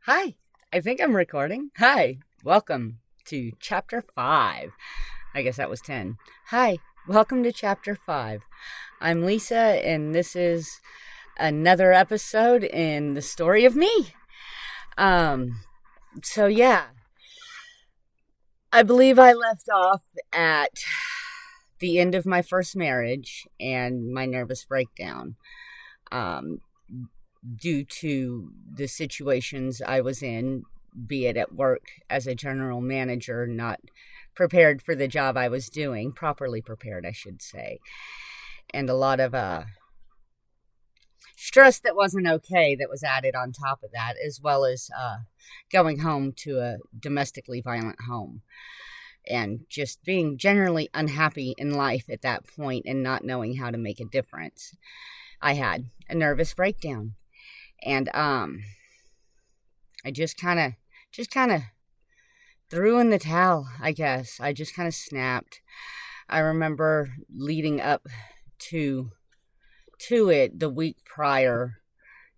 Hi, I think I'm recording. Hi, welcome to chapter 5. I guess that was 10. Hi, welcome to chapter 5. I'm Lisa, and this is another episode in the story of me. Um, so yeah, I believe I left off at the end of my first marriage and my nervous breakdown. Um, Due to the situations I was in, be it at work as a general manager, not prepared for the job I was doing, properly prepared, I should say, and a lot of stress that wasn't okay that was added on top of that, as well as going home to a domestically violent home and just being generally unhappy in life at that point and not knowing how to make a difference. I had a nervous breakdown and I just kind of threw in the towel, I guess. I just kind of snapped. I remember leading up to it the week prior.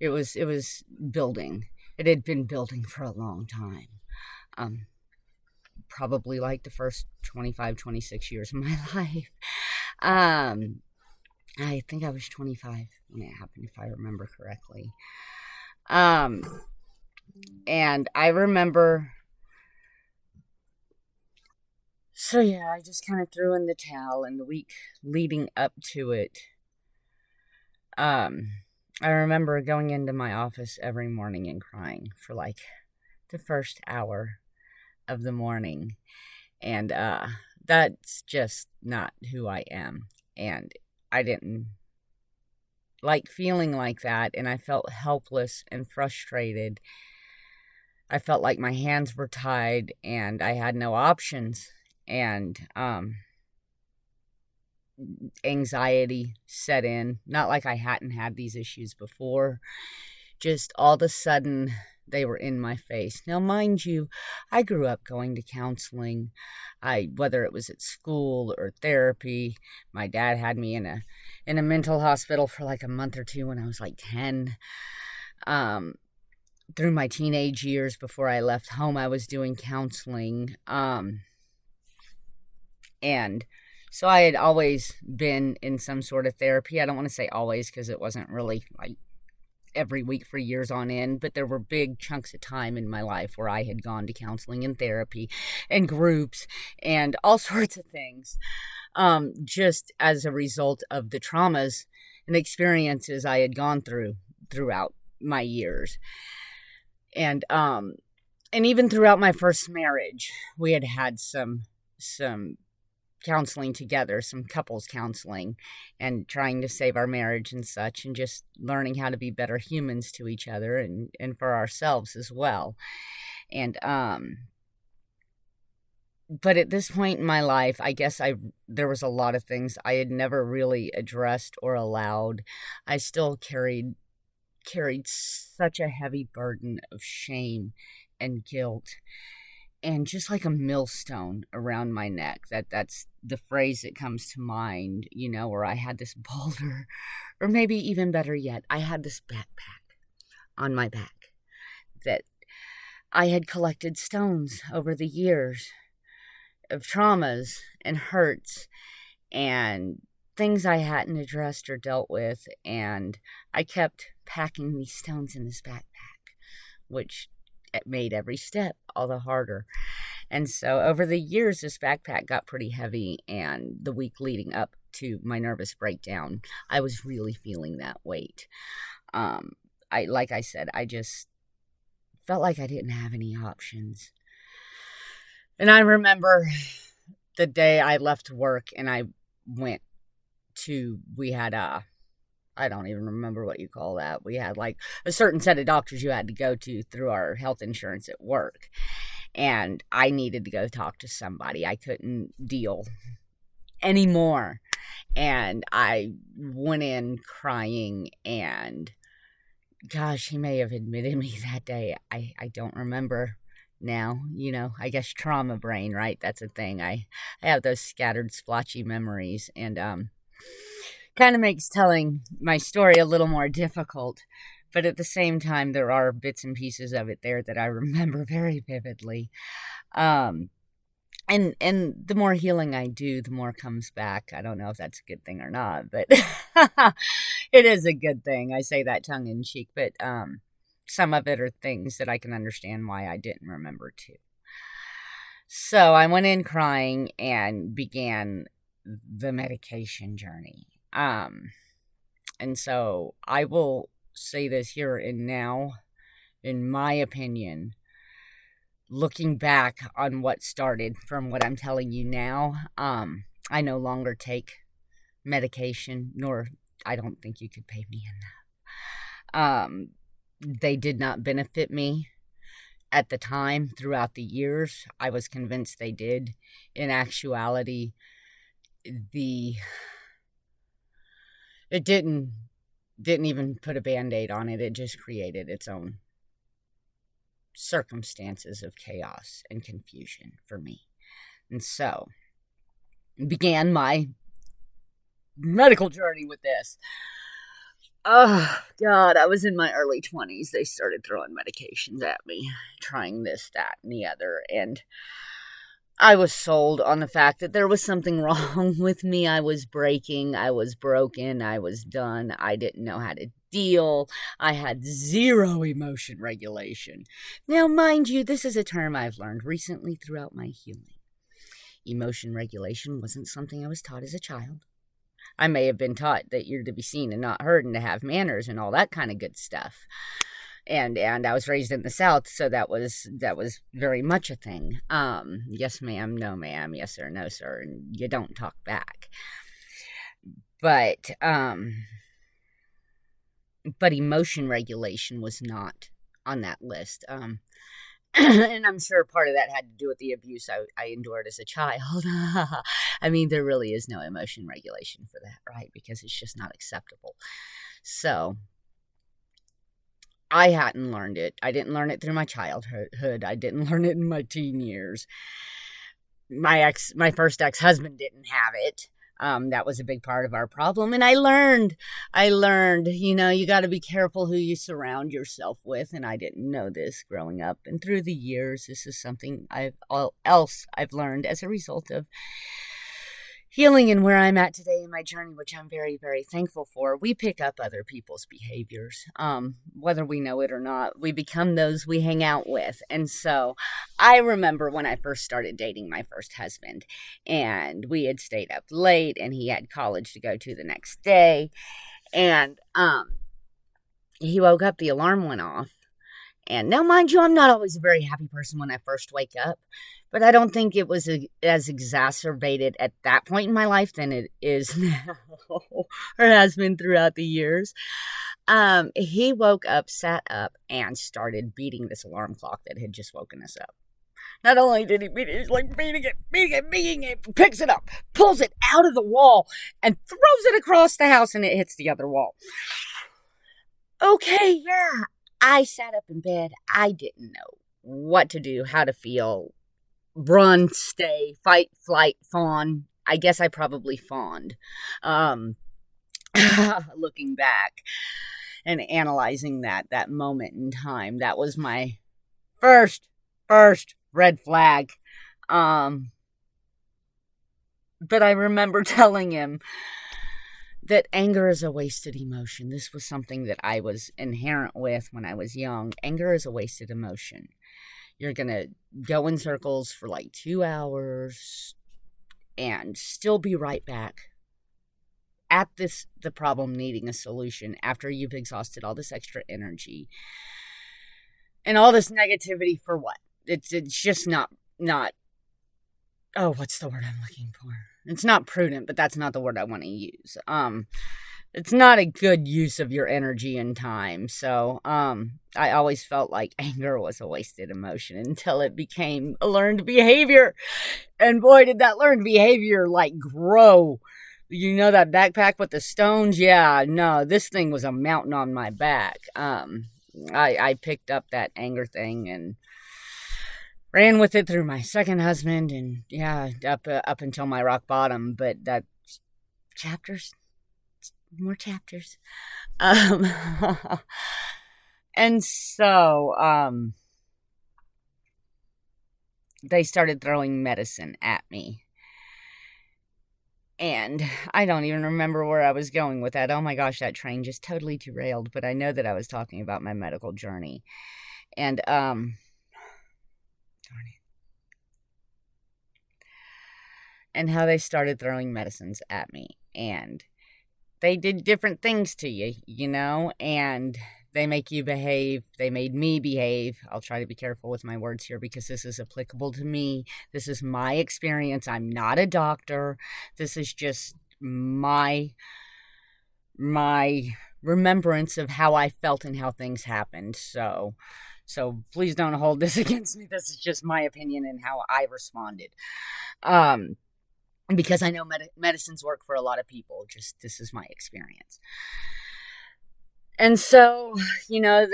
It was building. It had been building for a long time. Um Probably like the first 25, 26 years of my life. Um I think I was 25 when it happened, if I remember correctly. Um and I remember. So yeah, I just kind of threw in the towel, and the week leading up to it, um, I remember going into my office every morning and crying for like the first hour of the morning, and that's just not who I am, and I didn't like feeling like that, and I felt helpless and frustrated. I felt like my hands were tied, and I had no options, and anxiety set in. Not like I hadn't had these issues before, just all of a sudden they were in my face. Now, mind you, I grew up going to counseling. Whether it was at school or therapy, my dad had me in a mental hospital for like a month or two when I was like 10. Um, Through my teenage years before I left home, I was doing counseling. And so I had always been in some sort of therapy. I don't want to say always because it wasn't really like every week for years on end, but there were big chunks of time in my life where I had gone to counseling and therapy and groups and all sorts of things, just as a result of the traumas and experiences I had gone through throughout my years. And even throughout my first marriage, we had had some counseling together, some couples counseling, and trying to save our marriage and such, and just learning how to be better humans to each other and for ourselves as well. And but at this point in my life, I guess there was a lot of things I had never really addressed or allowed. I still carried such a heavy burden of shame and guilt, and just like a millstone around my neck. That's the phrase that comes to mind, where I had this boulder, or maybe even better yet, I had this backpack on my back that I had collected stones over the years of traumas and hurts and things I hadn't addressed or dealt with, and I kept packing these stones in this backpack, which it made every step all the harder. And so over the years, this backpack got pretty heavy, and the week leading up to my nervous breakdown, I was really feeling that weight. Um, like I said, I just felt like I didn't have any options. And I remember the day I left work and I went we had I don't even remember what you call that. We had like a certain set of doctors you had to go to through our health insurance at work. And I needed to go talk to somebody. I couldn't deal anymore. And I went in crying, and gosh, he may have admitted me that day. I don't remember now. I guess trauma brain, right? That's a thing. I have those scattered splotchy memories. And Kind of makes telling my story a little more difficult, but at the same time, there are bits and pieces of it there that I remember very vividly. Um, and the more healing I do, the more comes back. I don't know if that's a good thing or not, but it is a good thing. I say that tongue in cheek, but some of it are things that I can understand why I didn't remember too. So I went in crying and began the medication journey. And so I will say this here and now, in my opinion, looking back on what started from what I'm telling you now, I no longer take medication, nor I don't think you could pay me enough. They did not benefit me at the time. Throughout the years, I was convinced they did. In actuality, it didn't even put a band-aid on it. It just created its own circumstances of chaos and confusion for me. And so began my medical journey with this. Oh, God, I was in my early 20s. They started throwing medications at me, trying this, that, and the other. And I was sold on the fact that there was something wrong with me. I was breaking. I was broken. I was done. I didn't know how to deal. I had zero emotion regulation. Now, mind you, this is a term I've learned recently throughout my healing. Emotion regulation wasn't something I was taught as a child. I may have been taught that you're to be seen and not heard and to have manners and all that kind of good stuff. And I was raised in the South, so that was very much a thing. Yes, ma'am, no, ma'am, yes, sir, no, sir, and you don't talk back. But emotion regulation was not on that list. And I'm sure part of that had to do with the abuse I endured as a child. I mean, there really is no emotion regulation for that, right? Because it's just not acceptable. So I hadn't learned it. I didn't learn it through my childhood. I didn't learn it in my teen years. My first ex-husband didn't have it. That was a big part of our problem. And I learned, you got to be careful who you surround yourself with. And I didn't know this growing up. And through the years, this is something I've learned as a result of healing and where I'm at today in my journey, which I'm very, very thankful for. We pick up other people's behaviors, whether we know it or not. We become those we hang out with. And so I remember when I first started dating my first husband, and we had stayed up late, and he had college to go to the next day. And he woke up, the alarm went off. And now, mind you, I'm not always a very happy person when I first wake up, but I don't think it was as exacerbated at that point in my life than it is now, or has been throughout the years. He woke up, sat up, and started beating this alarm clock that had just woken us up. Not only did he beat it, he's like beating it, picks it up, pulls it out of the wall, and throws it across the house, and it hits the other wall. Okay, yeah. I sat up in bed. I didn't know what to do, how to feel, run, stay, fight, flight, fawn. I guess I probably fawned. Looking back and analyzing that moment in time, that was my first red flag. But I remember telling him that anger is a wasted emotion. This was something that I was inherent with when I was young. Anger is a wasted emotion. You're going to go in circles for like 2 hours and still be right back at the problem needing a solution after you've exhausted all this extra energy and all this negativity for what? It's just not, oh, what's the word I'm looking for? It's not prudent, but that's not the word I want to use. It's not a good use of your energy and time. So, I always felt like anger was a wasted emotion until it became a learned behavior. And boy, did that learned behavior like grow. You know that backpack with the stones? Yeah, no, this thing was a mountain on my back. I picked up that anger thing and ran with it through my second husband, and yeah, up until my rock bottom. But that chapter's more chapters. Um, and so, they started throwing medicine at me. And I don't even remember where I was going with that. Oh my gosh, that train just totally derailed. But I know that I was talking about my medical journey. And, darn it. And how they started throwing medicines at me. And they did different things to you, you know, and they make you behave. They made me behave. I'll try to be careful with my words here because this is applicable to me. This is my experience. I'm not a doctor. This is just my remembrance of how I felt and how things happened. So please don't hold this against me. This is just my opinion and how I responded. Because I know medicines work for a lot of people. Just this is my experience. And so, you know,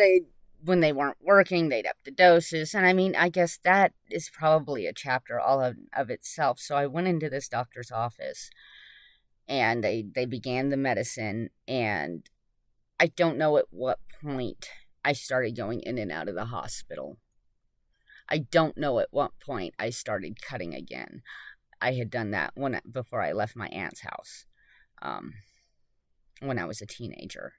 when they weren't working, they'd up the doses. And I mean, I guess that is probably a chapter all of itself. So I went into this doctor's office and they began the medicine. And I don't know at what point I started going in and out of the hospital. I don't know at what point I started cutting again. I had done that before I left my aunt's house when I was a teenager.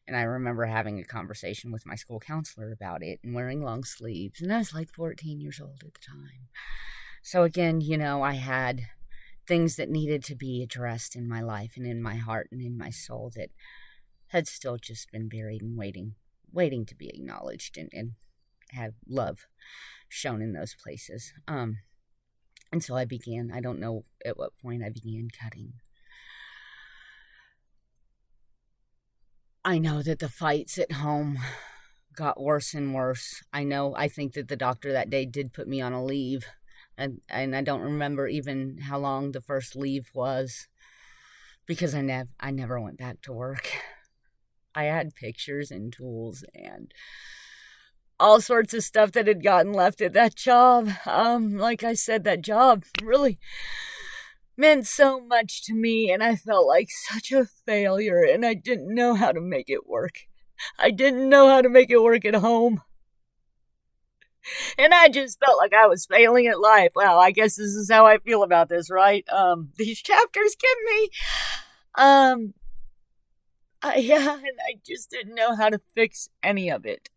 And I remember having a conversation with my school counselor about it and wearing long sleeves. And I was like 14 years old at the time. So again, you know, I had things that needed to be addressed in my life and in my heart and in my soul that had still just been buried and waiting to be acknowledged and have love shown in those places. And so I don't know at what point I began cutting. I know that the fights at home got worse and worse. I think that the doctor that day did put me on a leave. And I don't remember even how long the first leave was because I never went back to work. I had pictures and tools and all sorts of stuff that had gotten left at that job. Like I said, that job really meant so much to me, and I felt like such a failure, and I didn't know how to make it work. I didn't know how to make it work at home. And I just felt like I was failing at life. Well, I guess this is how I feel about this, right? These chapters get me. And I just didn't know how to fix any of it.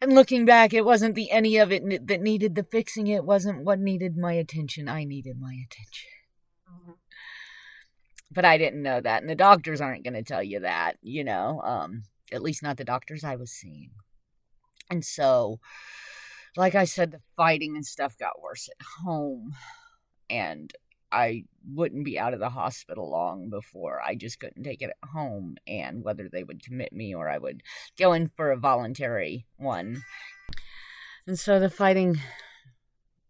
And looking back, it wasn't the any of it that needed the fixing. It wasn't what needed my attention. I needed my attention. But I didn't know that. And the doctors aren't going to tell you that, you know, at least not the doctors I was seeing. And so, like I said, the fighting and stuff got worse at home. And I wouldn't be out of the hospital long before I just couldn't take it at home, and whether they would commit me or I would go in for a voluntary one. And so the fighting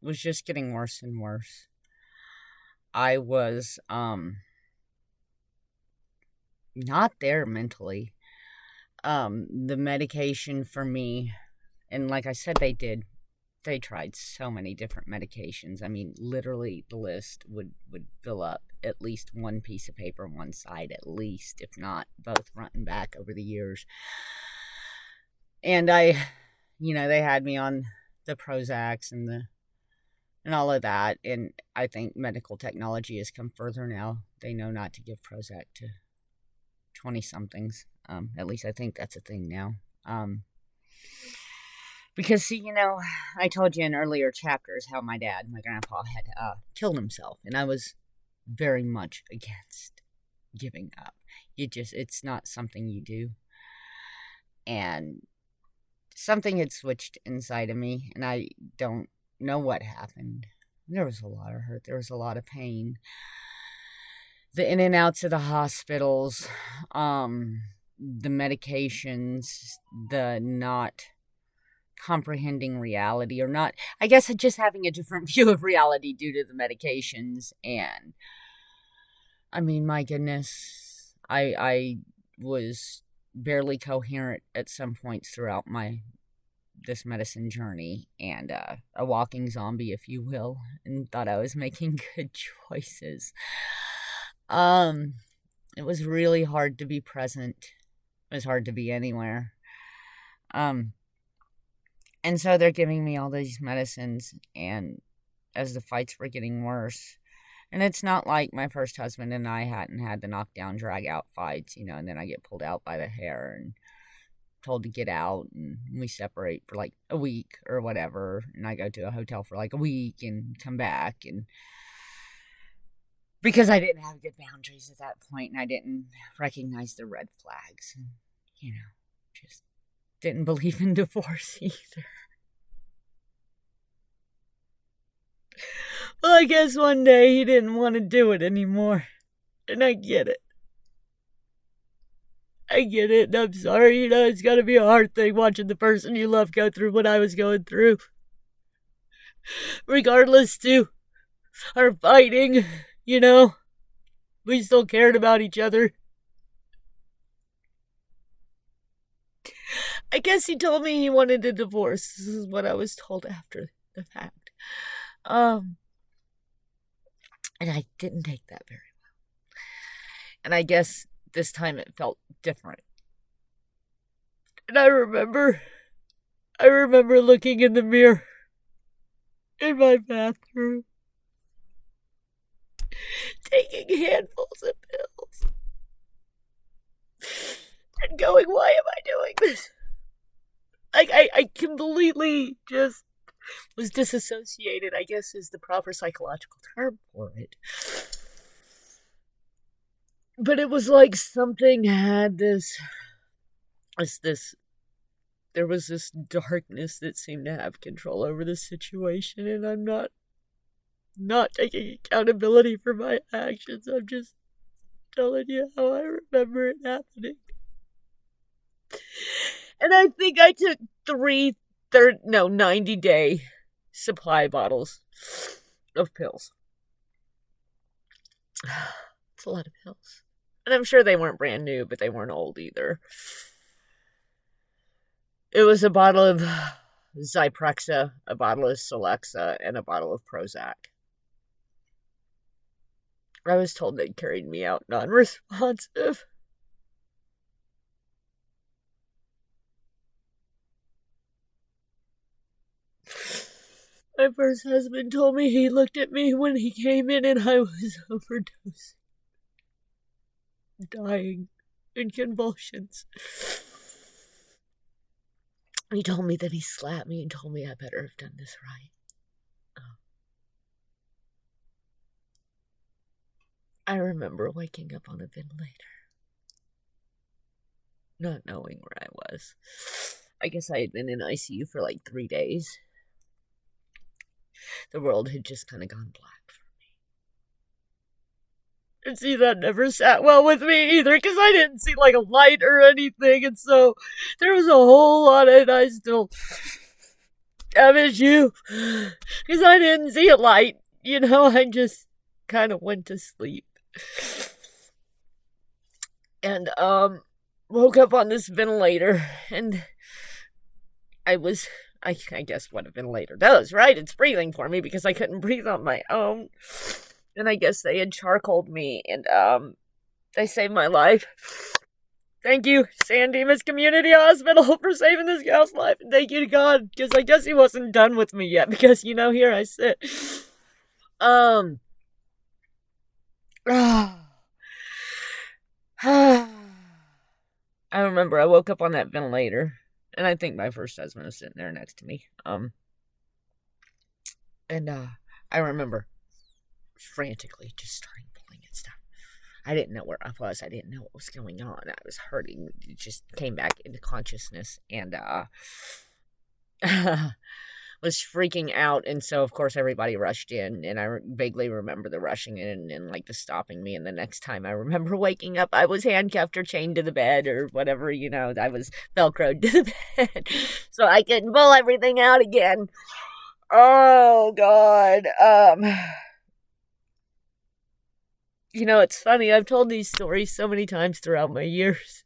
was just getting worse and worse. I was not there mentally. The medication for me, and like I said, they tried so many different medications. I mean, literally the list would fill up at least one piece of paper, one side at least, if not both front and back over the years. And they had me on the Prozacs and all of that. And I think medical technology has come further now. They know not to give Prozac to 20-somethings. At least I think that's a thing now. Because, see, you know, I told you in earlier chapters how my grandpa had killed himself. And I was very much against giving up. It's not something you do. And something had switched inside of me. And I don't know what happened. There was a lot of hurt. There was a lot of pain. The in and outs of the hospitals. The medications. The not comprehending reality, or not, I guess, just having a different view of reality due to the medications. And I mean, my goodness, I was barely coherent at some points throughout this medicine journey, and a walking zombie, if you will, and thought I was making good choices. It was really hard to be present. It was hard to be anywhere. Um, and so they're giving me all these medicines, and as the fights were getting worse, and it's not like my first husband and I hadn't had the knockdown, drag out fights, and then I get pulled out by the hair and told to get out, and we separate for like a week or whatever, and I go to a hotel for like a week and come back, and because I didn't have good boundaries at that point and I didn't recognize the red flags, and just didn't believe in divorce either. Well, I guess one day he didn't want to do it anymore, and I get it. And I'm sorry, it's gotta be a hard thing watching the person you love go through what I was going through. Regardless, too, our fighting, we still cared about each other. I guess he told me he wanted a divorce. This is what I was told after the fact. And I didn't take that very well. And I guess this time it felt different. And I remember looking in the mirror in my bathroom, taking handfuls of pills, and going, why am I doing this? I completely just was disassociated, I guess is the proper psychological term for it. But it was like something had there was this darkness that seemed to have control over the situation, and I'm not taking accountability for my actions. I'm just telling you how I remember it happening. And I think I took 90-day supply bottles of pills. It's a lot of pills. And I'm sure they weren't brand new, but they weren't old either. It was a bottle of Zyprexa, a bottle of Celexa, and a bottle of Prozac. I was told they carried me out non-responsive. My first husband told me he looked at me when he came in and I was overdosing, dying in convulsions. He told me that he slapped me and told me I better have done this right. I remember waking up on a ventilator, not knowing where I was. I guess I had been in ICU for like 3 days. The world had just kind of gone black for me. And see, that never sat well with me either, because I didn't see like a light or anything, and so there was a whole lot of it I still have issue, because I didn't see a light, I just kind of went to sleep. And, woke up on this ventilator, and I guess what a ventilator does, right? It's breathing for me because I couldn't breathe on my own. And I guess they had charcoaled me, and they saved my life. Thank you, San Dimas Community Hospital, for saving this gal's life, and thank you to God, because I guess he wasn't done with me yet, because, here I sit. I remember I woke up on that ventilator, and I think my first husband was sitting there next to me. And I remember frantically just starting pulling at stuff. I didn't know where I was. I didn't know what was going on. I was hurting. It just came back into consciousness, and was freaking out. And so, of course, everybody rushed in, and I vaguely remember the rushing in and like the stopping me. And the next time I remember waking up, I was handcuffed or chained to the bed or whatever, I was Velcroed to the bed. So I couldn't pull everything out again. Oh, God. It's funny. I've told these stories so many times throughout my years.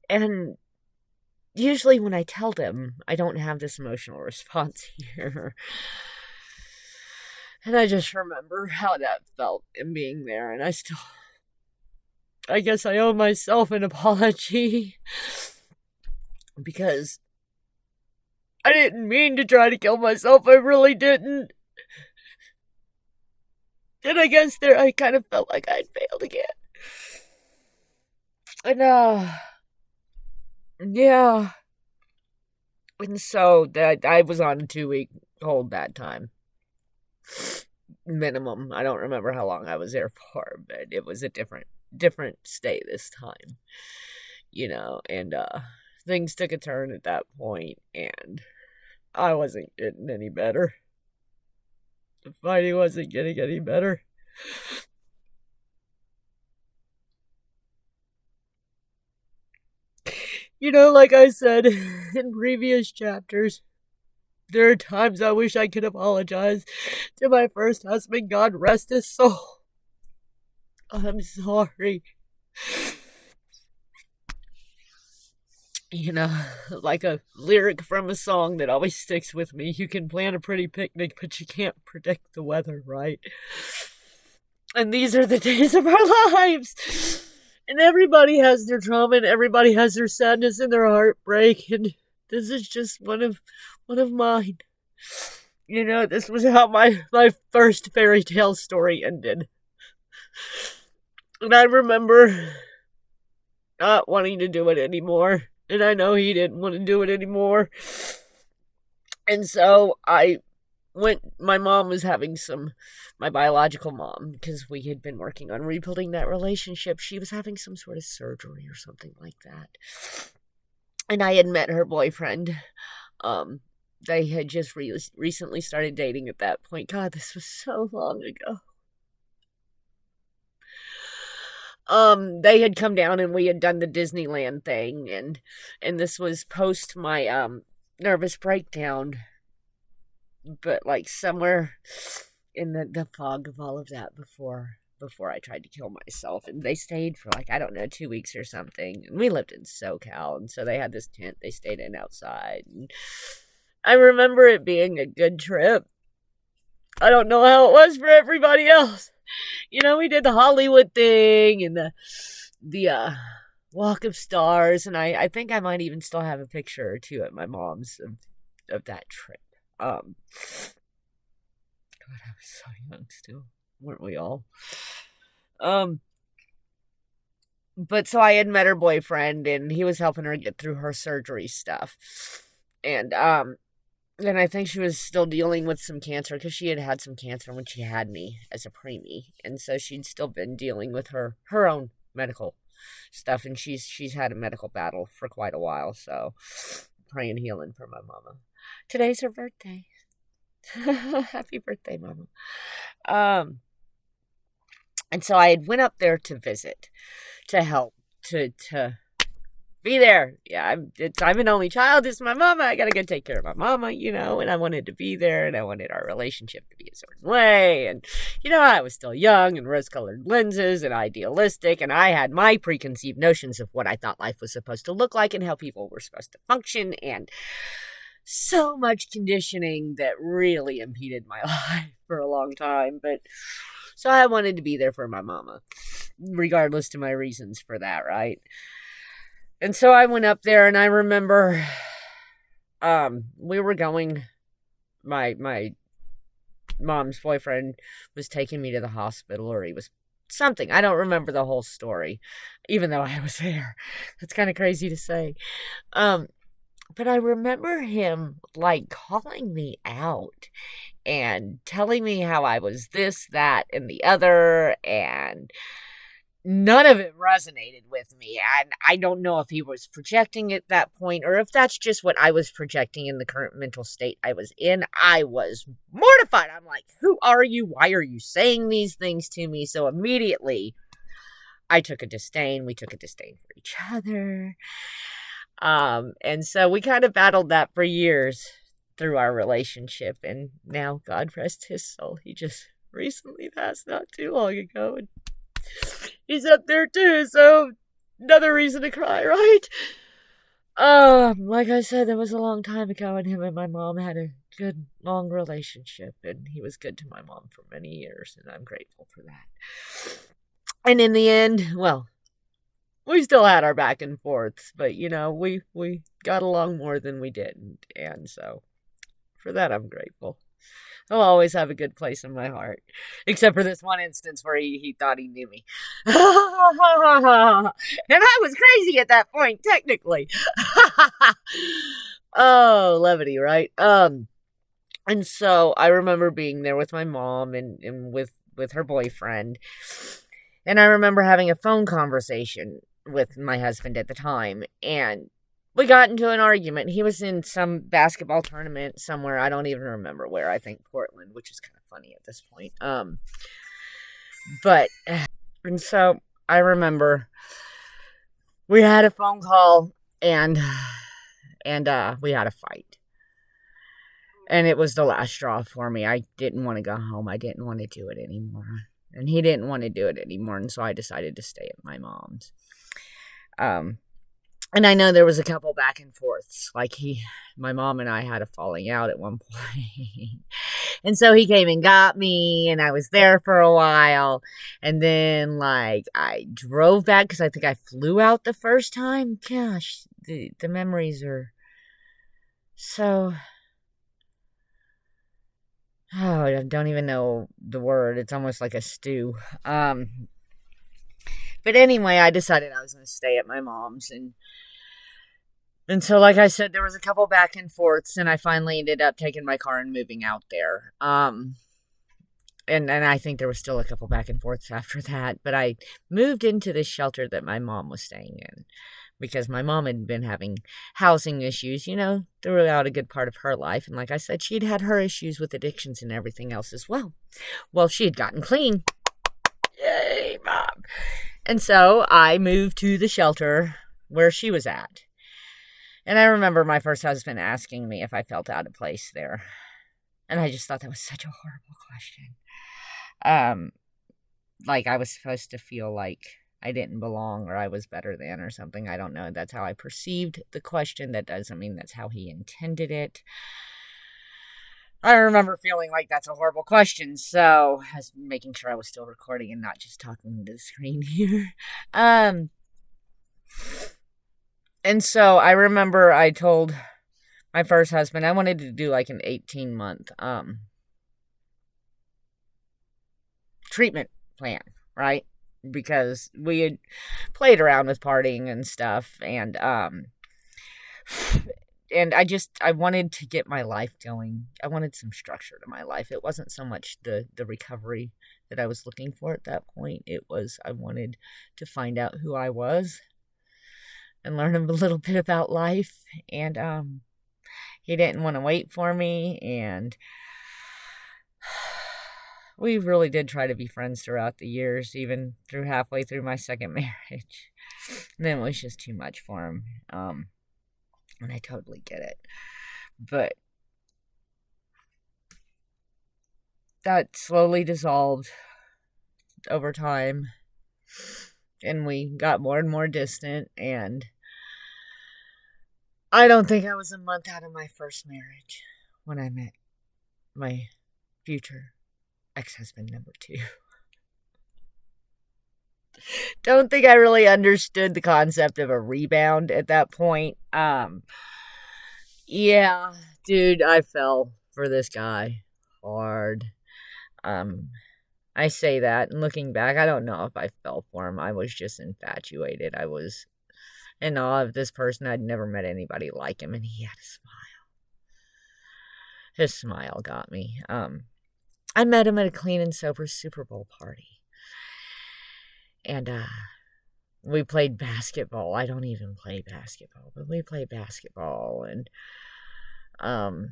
And usually when I tell them, I don't have this emotional response here. And I just remember how that felt in being there. And I guess I owe myself an apology because I didn't mean to try to kill myself. I really didn't. And I guess there I kind of felt like I'd failed again. And yeah. And so that I was on a 2-week hold that time. Minimum. I don't remember how long I was there for, but it was a different stay this time. And things took a turn at that point, and I wasn't getting any better. The fighting wasn't getting any better. Like I said in previous chapters, there are times I wish I could apologize to my first husband. God rest his soul. I'm sorry. Like a lyric from a song that always sticks with me. You can plan a pretty picnic, but you can't predict the weather, right? And these are the days of our lives. And everybody has their trauma, and everybody has their sadness and their heartbreak, and this is just one of mine. This was how my first fairy tale story ended. And I remember not wanting to do it anymore. And I know he didn't want to do it anymore. And so my mom was having my biological mom, because we had been working on rebuilding that relationship, she was having some sort of surgery or something like that. And I had met her boyfriend. They had just recently started dating at that point. God, this was so long ago. They had come down and we had done the Disneyland thing, and this was post my nervous breakdown, but like somewhere in the fog of all of that before I tried to kill myself. And they stayed for 2 weeks or something, and we lived in SoCal, and so they had this tent they stayed in outside, and I remember it being a good trip. I don't know how it was for everybody else. We did the Hollywood thing and the Walk of Stars, and I think I might even still have a picture or two at my mom's of that trip. God, I was so young still, weren't we all? But so I had met her boyfriend, and he was helping her get through her surgery stuff, and I think she was still dealing with some cancer, because she had some cancer when she had me as a preemie. And so she'd still been dealing with her own medical stuff. And she's had a medical battle for quite a while. So praying healing for my mama. Today's her birthday. Happy birthday, mama. And so I had went up there to visit, to help, to be there. Yeah, I'm an only child. It's my mama. I gotta go take care of my mama, and I wanted to be there, and I wanted our relationship to be a certain way. And, I was still young and rose-colored lenses and idealistic, and I had my preconceived notions of what I thought life was supposed to look like and how people were supposed to function, and so much conditioning that really impeded my life for a long time. But so I wanted to be there for my mama, regardless to my reasons for that, right? And so I went up there, and I remember we were going, my mom's boyfriend was taking me to the hospital, or he was something. I don't remember the whole story, even though I was there. That's kind of crazy to say. But I remember him calling me out and telling me how I was this, that, and the other, and none of it resonated with me. And I don't know if he was projecting at that point, or if that's just what I was projecting in the current mental state I was in. I was mortified. I'm like, who are you? Why are you saying these things to me? So immediately I took a disdain. We took a disdain for each other. And so we kind of battled that for years through our relationship. And now, God rest his soul, he just recently passed not too long ago. And he's up there too, so another reason to cry, right? Like I said, that was a long time ago, and him and my mom had a good, long relationship, and he was good to my mom for many years, and I'm grateful for that. And in the end, well, we still had our back and forths, but we got along more than we didn't, and so for that I'm grateful. He'll always have a good place in my heart, except for this one instance where he thought he knew me, and I was crazy at that point, technically. Oh, levity, right? And so I remember being there with my mom and with her boyfriend. And I remember having a phone conversation with my husband at the time. And we got into an argument. He was in some basketball tournament somewhere. I don't even remember where. I think Portland, which is kind of funny at this point. But, and so I remember we had a phone call and we had a fight. And it was the last straw for me. I didn't want to go home. I didn't want to do it anymore. And he didn't want to do it anymore. And so I decided to stay at my mom's. And I know there was a couple back and forths. Like my mom and I had a falling out at one point. And so he came and got me. And I was there for a while. And then like I drove back because I think I flew out the first time. Gosh, the memories are so... Oh, I don't even know the word. It's almost like a stew. But anyway, I decided I was going to stay at my mom's. And so, like I said, there was a couple back and forths. And I finally ended up taking my car and moving out there. And I think there was still a couple back and forths after that. But I moved into this shelter that my mom was staying in. Because my mom had been having housing issues, throughout a good part of her life. And like I said, she'd had her issues with addictions and everything else as well. Well, she had gotten clean. Yay, Mom. And so I moved to the shelter where she was at. And I remember my first husband asking me if I felt out of place there. And I just thought that was such a horrible question. Like I was supposed to feel like I didn't belong or I was better than or something. I don't know. That's how I perceived the question. That doesn't mean that's how he intended it. I remember feeling like that's a horrible question. So I was making sure I was still recording and not just talking to the screen here. And so I remember I told my first husband I wanted to do like an 18-month treatment plan, right? Because we had played around with partying and stuff, and I wanted to get my life going. I wanted some structure to my life. It wasn't so much the recovery that I was looking for at that point. It was I wanted to find out who I was and learn a little bit about life. And he didn't want to wait for me, and we really did try to be friends throughout the years, even through halfway through my second marriage. And then it was just too much for him. And I totally get it. But that slowly dissolved over time. And we got more and more distant. And I don't think I was a month out of my first marriage when I met my future ex-husband number 2. Don't think I really understood the concept of a rebound at that point. Yeah, dude, I fell for this guy hard. I say that, and looking back, I don't know if I fell for him. I was just infatuated. I was in awe of this person. I'd never met anybody like him, and he had a smile. His smile got me. I met him at a clean and sober Super Bowl party. And we played basketball. I don't even play basketball, but we played basketball. And I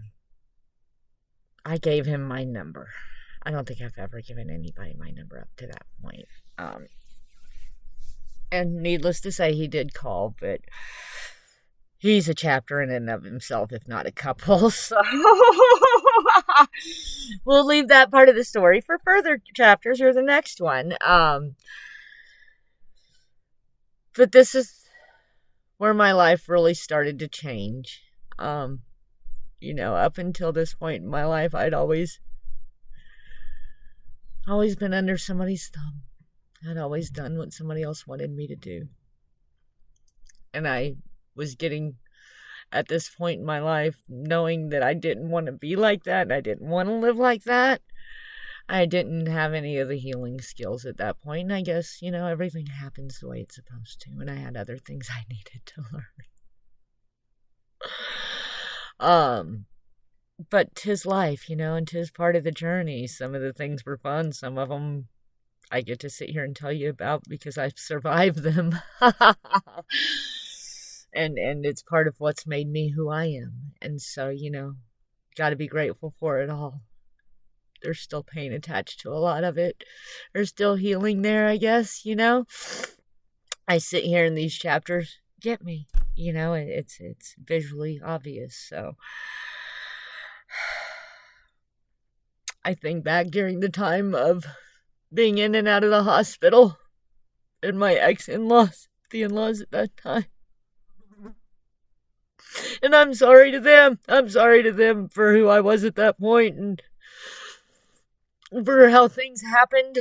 gave him my number. I don't think I've ever given anybody my number up to that point. And needless to say, he did call, but he's a chapter in and of himself, if not a couple. So we'll leave that part of the story for further chapters or the next one. But this is where my life really started to change. Up until this point in my life, I'd always been under somebody's thumb. I'd always done what somebody else wanted me to do. And I was getting at this point in my life knowing that I didn't want to be like that and I didn't want to live like that. I didn't have any of the healing skills at that point. And I guess, everything happens the way it's supposed to. And I had other things I needed to learn. But 'tis life, and 'tis part of the journey. Some of the things were fun. Some of them I get to sit here and tell you about because I've survived them. And it's part of what's made me who I am. And so, got to be grateful for it all. There's still pain attached to a lot of it. There's still healing there, I guess, I sit here in these chapters, get me, it's visually obvious. So I think back during the time of being in and out of the hospital and my ex-in-laws, the in-laws at that time. And I'm sorry to them. I'm sorry to them for who I was at that point and for how things happened.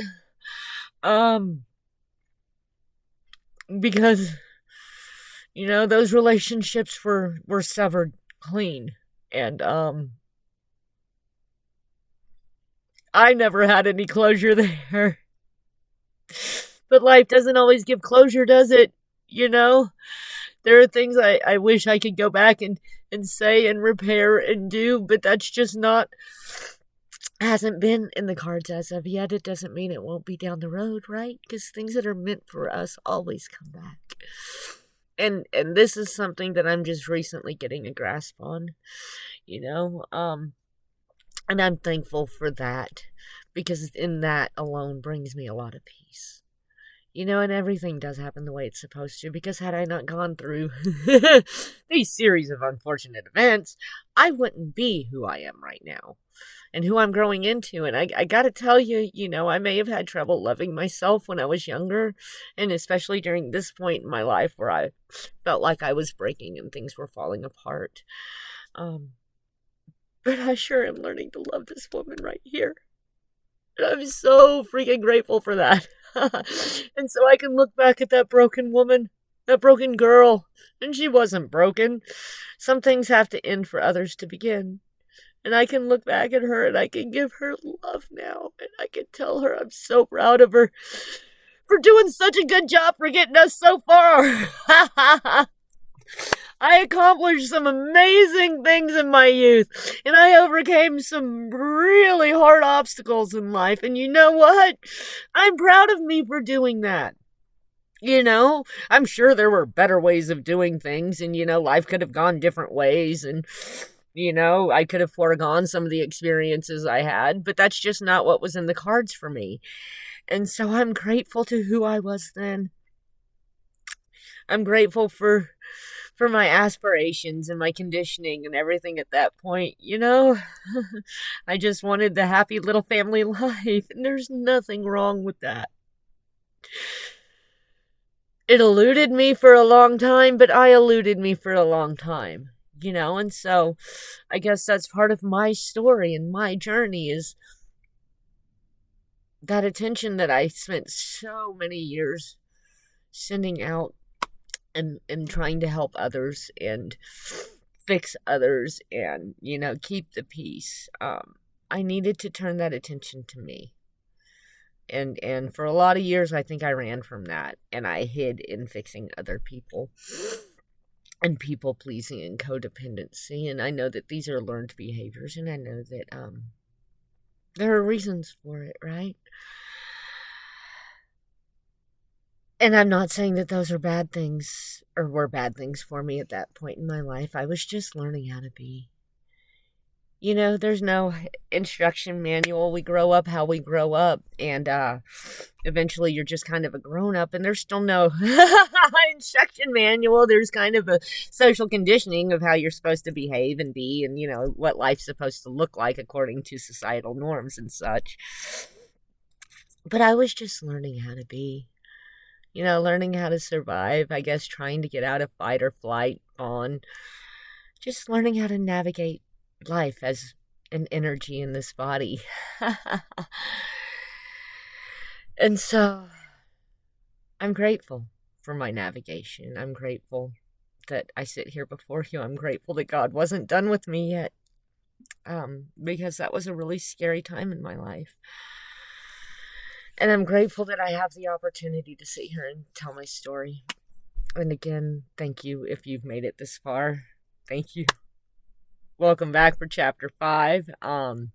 Because, those relationships were severed clean. And, I never had any closure there. But life doesn't always give closure, does it? There are things I wish I could go back and say and repair and do, but that's just hasn't been in the cards as of yet. It doesn't mean it won't be down the road, right? Because things that are meant for us always come back. And this is something that I'm just recently getting a grasp on, and I'm thankful for that, because in that alone brings me a lot of peace. And everything does happen the way it's supposed to, because had I not gone through these series of unfortunate events, I wouldn't be who I am right now and who I'm growing into. And I got to tell you, I may have had trouble loving myself when I was younger, and especially during this point in my life where I felt like I was breaking and things were falling apart. But I sure am learning to love this woman right here. And I'm so freaking grateful for that. And so I can look back at that broken woman, that broken girl, and she wasn't broken. Some things have to end for others to begin. And I can look back at her and I can give her love now. And I can tell her I'm so proud of her for doing such a good job for getting us so far. I accomplished some amazing things in my youth, and I overcame some really hard obstacles in life. And you know what? I'm proud of me for doing that. I'm sure there were better ways of doing things, and, life could have gone different ways, and, I could have foregone some of the experiences I had, but that's just not what was in the cards for me. And so I'm grateful to who I was then. I'm grateful for my aspirations and my conditioning and everything at that point, I just wanted the happy little family life, and there's nothing wrong with that. It eluded me for a long time, but I eluded me for a long time, and so I guess that's part of my story and my journey, is that attention that I spent so many years sending out and trying to help others and fix others and, keep the peace. I needed to turn that attention to me. And for a lot of years, I think I ran from that, and I hid in fixing other people and people pleasing and codependency. And I know that these are learned behaviors, and I know that there are reasons for it, right? And I'm not saying that those are bad things or were bad things for me at that point in my life. I was just learning how to be. There's no instruction manual. We grow up how we grow up, and eventually you're just kind of a grown-up, and there's still no instruction manual. There's kind of a social conditioning of how you're supposed to behave and be, and, what life's supposed to look like according to societal norms and such. But I was just learning how to be. Learning how to survive, I guess, trying to get out of fight or flight on, just learning how to navigate life as an energy in this body. And so I'm grateful for my navigation. I'm grateful that I sit here before you. I'm grateful that God wasn't done with me yet, because that was a really scary time in my life. And I'm grateful that I have the opportunity to sit here and tell my story. And again, thank you if you've made it this far. Thank you. Welcome back for chapter 5. And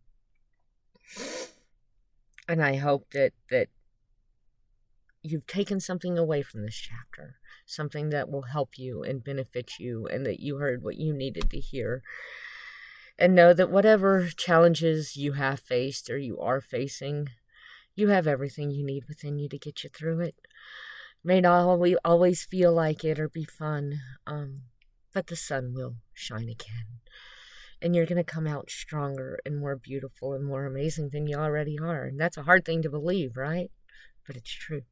I hope that you've taken something away from this chapter, something that will help you and benefit you, and that you heard what you needed to hear. And know that whatever challenges you have faced or you are facing, you have everything you need within you to get you through it. May not always feel like it or be fun, but the sun will shine again. And you're going to come out stronger and more beautiful and more amazing than you already are. And that's a hard thing to believe, right? But it's true.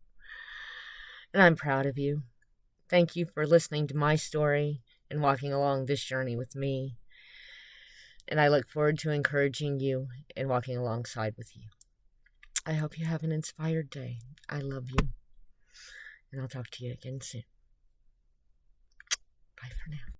And I'm proud of you. Thank you for listening to my story and walking along this journey with me. And I look forward to encouraging you and walking alongside with you. I hope you have an inspired day. I love you. And I'll talk to you again soon. Bye for now.